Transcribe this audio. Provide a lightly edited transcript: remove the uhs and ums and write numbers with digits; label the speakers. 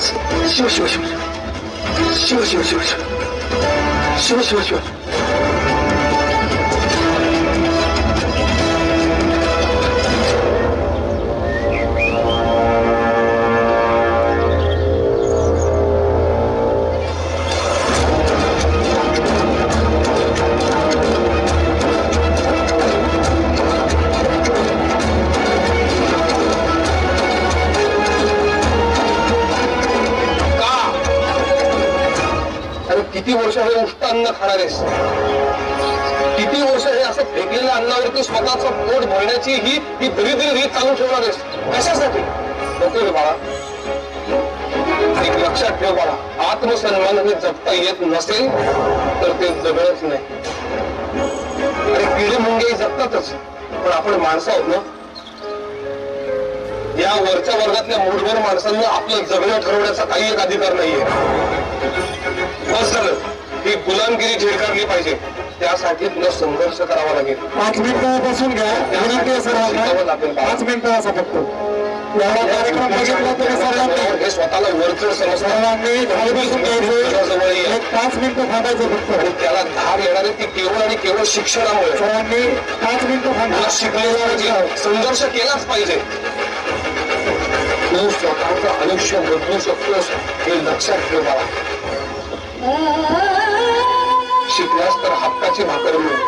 Speaker 1: शिव शिव शिव शिव शिव शिव शिव शिव शिव किती वर्ष हे उष्ट अन्न खाणार आहेस? किती वर्ष हे असं फेकलेल्या अन्नावरती स्वतःचं पोट भरण्याची ही दरिद्री रीत चालू ठेवणार आहेस? कशासाठी? नको रे बाळा. एक लक्षात ठेव बाळा, आत्मसन्मान हे जपता येत नसेल तर ते जगणच नाही. अरे किडे मुंगे जगतातच, पण आपण माणसं आहोत ना. या वरच्या वर्गातल्या मूठभर माणसांना आपलं जगणं ठरवण्याचा काही एक अधिकार नाहीये. बस झालं, ही गुलामगिरी झेडकारली पाहिजे. त्यासाठी तुला संघर्ष करावा लागेल.
Speaker 2: 5 मिनिटं बसून घ्या. 5 मिनिटं असं फक्त. एवढा कार्यक्रम बघितला तरी सर्वांनी
Speaker 1: हे स्वतःला वरचढ समजतात.
Speaker 2: सर्वांनी खाली बसून घ्यायचं. एक 5 मिनिटं थांबायचं फक्त.
Speaker 1: आणि त्याला धार येणारे ती केवळ आणि केवळ शिक्षणामुळे.
Speaker 2: सर्वांनी 5 मिनिटं थांबा.
Speaker 1: शिकलेला पाहिजे, संघर्ष केलाच पाहिजे. तू स्वतःचं आयुष्य बदलू शकतोस हे लक्षात ठेव बाळा. शिकलास तर हक्काची भाकर मिळेल.